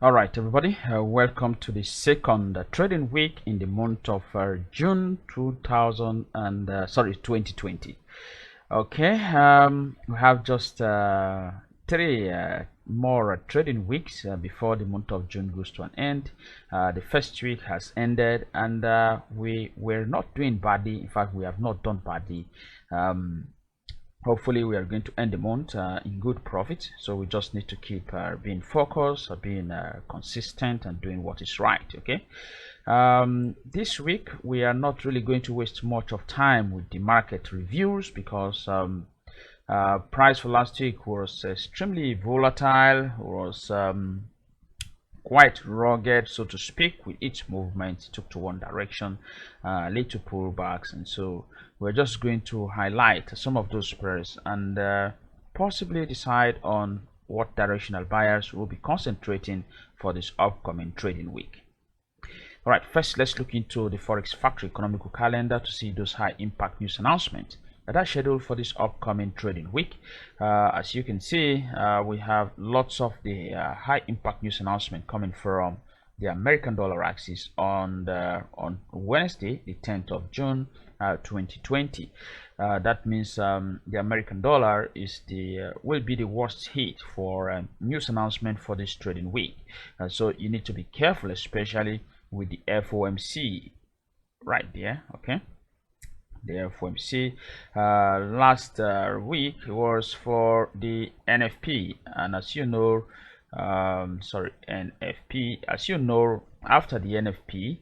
All right, everybody, welcome to the second trading week in the month of June 2020. Okay, we have just three more trading weeks before the month of June goes to an end. The first week has ended, and we were not doing badly. In fact, we have not done badly. Hopefully we are going to end the month in good profit, so we just need to keep being focused, being consistent, and doing what is right. Okay, this week we are not really going to waste much of time with the market reviews because price for last week was extremely volatile, was quite rugged, so to speak. With each movement took to one direction, little pullbacks, and so we're just going to highlight some of those pairs and possibly decide on what directional buyers will be concentrating for this upcoming trading week. All right, first let's look into the Forex factory economical calendar to see those high impact news announcements that are scheduled for this upcoming trading week. As you can see, we have lots of the high impact news announcement coming from the American dollar axis on Wednesday, the 10th of June 2020. That means the American dollar is will be the worst hit for news announcement for this trading week. So you need to be careful, especially with the FOMC right there. Okay, the FOMC last week was for the NFP, and as you know, NFP, as you know, after the NFP,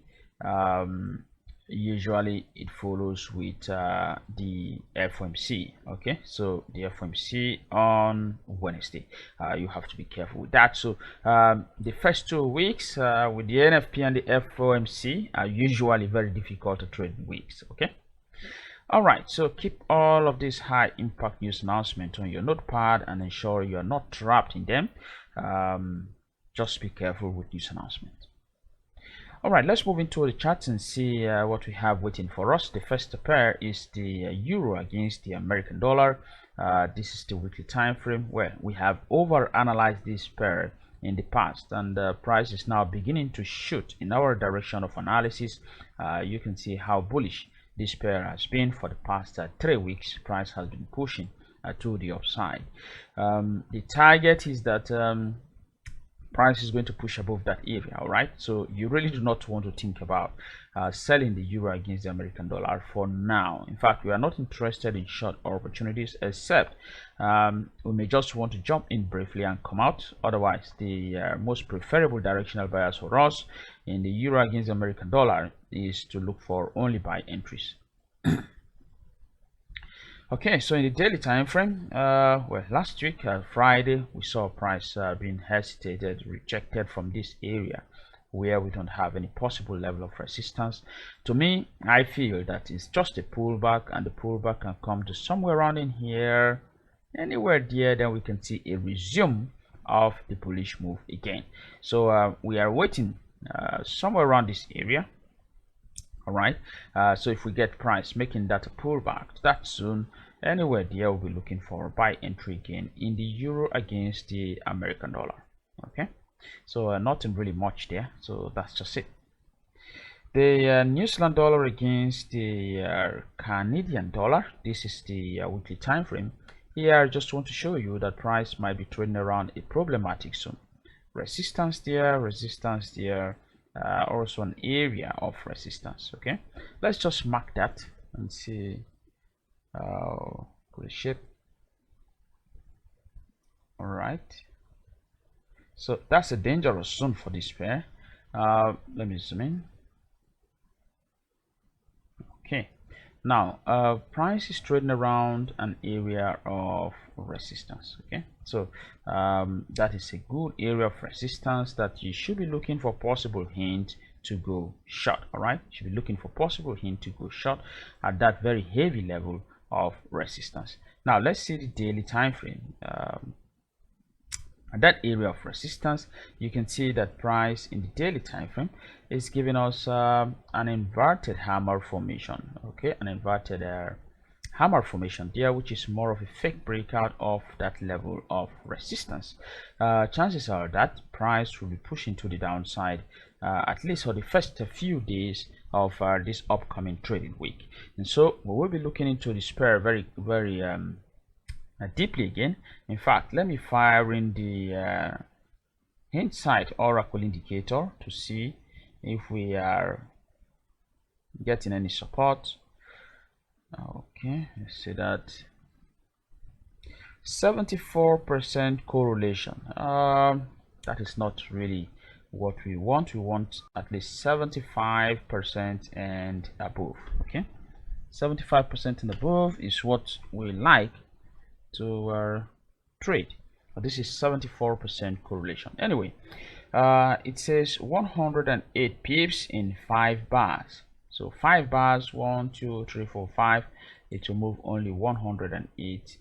usually it follows with the FOMC. Okay, so the FOMC on Wednesday, you have to be careful with that. So the first 2 weeks with the NFP and the FOMC are usually very difficult to trade weeks. Okay, all right, so keep all of these high impact news announcements on your notepad and ensure you are not trapped in them. Just be careful with news announcements. All right, let's move into the charts and see what we have waiting for us. The first pair is the euro against the American dollar. This is the weekly time frame where we have over analyzed this pair in the past, and the price is now beginning to shoot in our direction of analysis. You can see how bullish this pair has been for the past 3 weeks. Price has been pushing to the upside. The target is that price is going to push above that area. All right, so you really do not want to think about selling the euro against the American dollar for now. In fact, we are not interested in short opportunities, except we may just want to jump in briefly and come out. Otherwise, the most preferable directional buyers for us in the euro against the American dollar is to look for only buy entries. Okay, so in the daily time frame, well, last week Friday, we saw price being hesitated, rejected from this area where we don't have any possible level of resistance. To me, I feel that it's just a pullback, and the pullback can come to somewhere around in here, anywhere there. Then we can see a resume of the bullish move again. So we are waiting somewhere around this area. All right, so if we get price making that a pullback that soon, anywhere there, we'll be looking for a buy entry again in the euro against the American dollar. Okay, so nothing really much there, so that's just it. The New Zealand dollar against the Canadian dollar. This is the weekly time frame. Here I just want to show you that price might be trading around a problematic zone. Resistance there, resistance there, also an area of resistance. Okay, let's just mark that and see how the shape. All right, so that's a dangerous zone for this pair. Let me zoom in. Okay, now price is trading around an area of resistance. Okay, so that is a good area of resistance that you should be looking for possible hint to go short. All right, you should be looking for possible hint to go short at that very heavy level of resistance. Now let's see the daily time frame. At that area of resistance, you can see that price in the daily time frame is giving us an inverted hammer formation. Okay, an inverted hammer formation there, which is more of a fake breakout of that level of resistance. Chances are that price will be pushing to the downside, at least for the first few days of this upcoming trading week. And so we will be looking into this pair very deeply again. In fact, let me fire in the Insight Oracle indicator to see if we are getting any support. Okay, let's see that 74% correlation. That is not really what we want. We want at least 75% and above. Okay, 75% and above is what we like to trade. But this is 74% correlation. Anyway, it says 108 pips in 5 bars. So 5 bars, 1, 2, 3, 4, 5. It will move only 108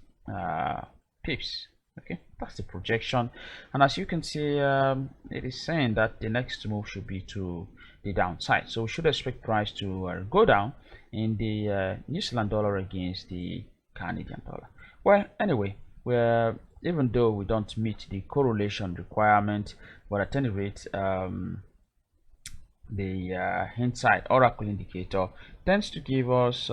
pips. Okay, that's the projection. And as you can see, it is saying that the next move should be to the downside. So we should expect price to go down in the New Zealand dollar against the Canadian dollar. Well, anyway, even though we don't meet the correlation requirement, but at any rate, the Insight Oracle indicator tends to give us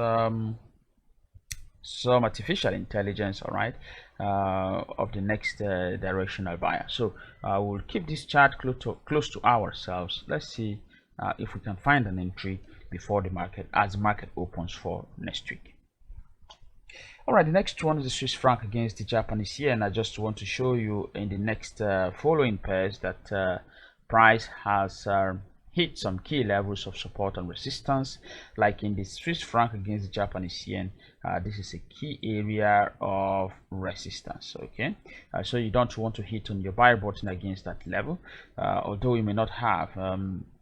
some artificial intelligence, all right, of the next directional buyer. So we'll keep this chart close to ourselves. Let's see if we can find an entry before the market, as the market opens for next week. All right, the next one is the Swiss franc against the Japanese yen. I just want to show you in the next following pairs that price has hit some key levels of support and resistance. Like in the Swiss franc against the Japanese yen, this is a key area of resistance. Okay, so you don't want to hit on your buy button against that level, although you may not have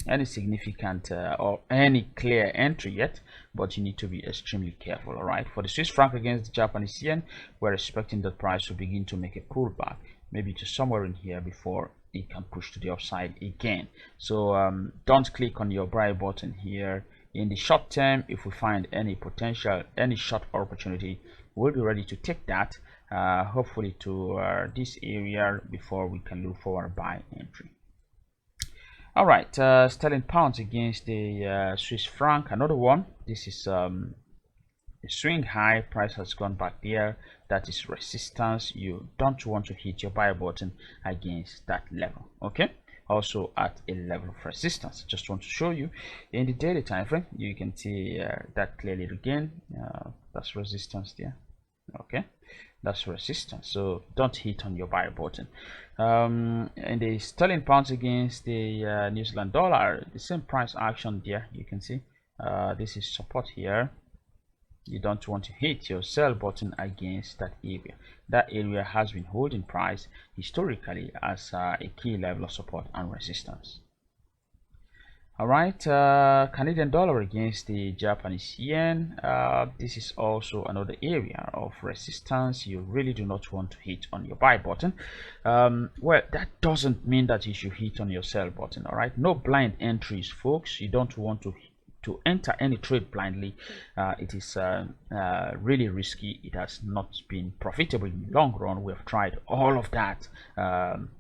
any significant or any clear entry yet, but you need to be extremely careful. All right, for the Swiss franc against the Japanese yen, we're expecting the price to begin to make a pullback, maybe to somewhere in here before it can push to the upside again. So don't click on your buy button here. In the short term, if we find any potential, any short opportunity, we'll be ready to take that, hopefully to this area before we can look for a buy entry. All right, sterling pounds against the Swiss franc, another one. This is a swing high. Price has gone back there. That is resistance. You don't want to hit your buy button against that level. Okay, also at a level of resistance. Just want to show you in the daily time frame, you can see that clearly again. That's resistance there. Okay, that's resistance, so don't hit on your buy button. In the sterling pounds against the New Zealand dollar, the same price action there. You can see this is support here. You don't want to hit your sell button against that area. That area has been holding price historically as a key level of support and resistance. All right, Canadian dollar against the Japanese yen. This is also another area of resistance. You really do not want to hit on your buy button. Well, that doesn't mean that you should hit on your sell button. All right, no blind entries, folks. You don't want to enter any trade blindly. It is really risky. It has not been profitable in the long run. We have tried all of that.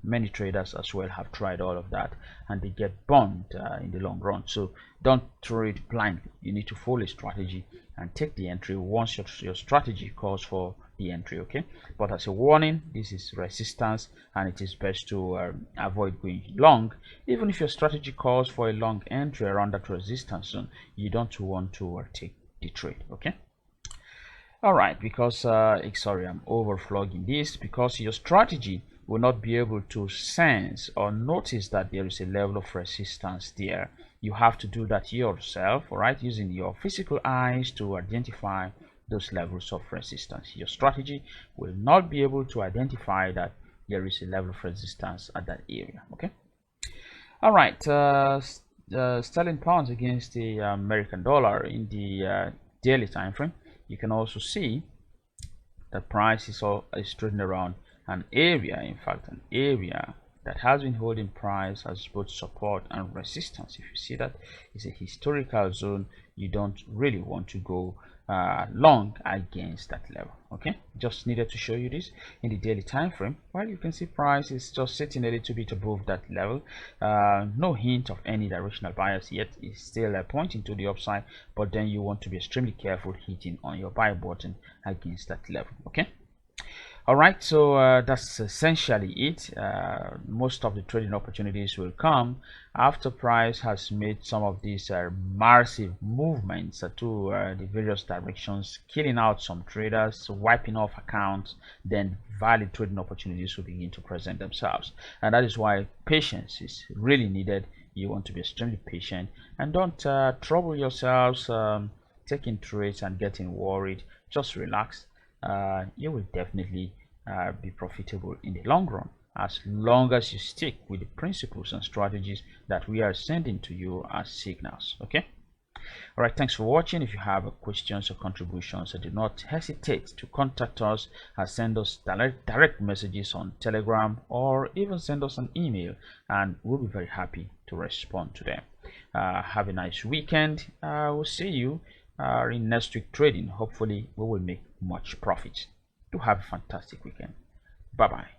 Many traders as well have tried all of that, and they get burned in the long run. So don't trade blindly. You need to follow a strategy and take the entry once your strategy calls for the entry. Okay, but as a warning, this is resistance, and it is best to avoid going long. Even if your strategy calls for a long entry around that resistance zone, you don't want to take the trade. Okay, all right, because sorry, I'm overflogging this, because your strategy will not be able to sense or notice that there is a level of resistance there. You have to do that yourself, all right, using your physical eyes to identify those levels of resistance. Your strategy will not be able to identify that there is a level of resistance at that area. Okay, all right, sterling pounds against the American dollar in the daily time frame. You can also see the price is trading around an area, in fact an area that has been holding price as both support and resistance. If you see that, it's a historical zone. You don't really want to go long against that level. Okay, just needed to show you this in the daily time frame. While you can see price is just sitting a little bit above that level, no hint of any directional bias yet. It's still pointing to the upside, but then you want to be extremely careful hitting on your buy button against that level. Okay. All right, so that's essentially it. Most of the trading opportunities will come after price has made some of these massive movements to the various directions, killing out some traders, wiping off accounts. Then valid trading opportunities will begin to present themselves, and that is why patience is really needed. You want to be extremely patient and don't trouble yourselves taking trades and getting worried. Just relax. You will definitely be profitable in the long run, as long as you stick with the principles and strategies that we are sending to you as signals. Okay. All right, thanks for watching. If you have questions or contributions, do not hesitate to contact us and send us direct messages on Telegram, or even send us an email, and we'll be very happy to respond to them. Have a nice weekend. We'll see you in next week trading. Hopefully we will make much profit. Do have a fantastic weekend. Bye bye.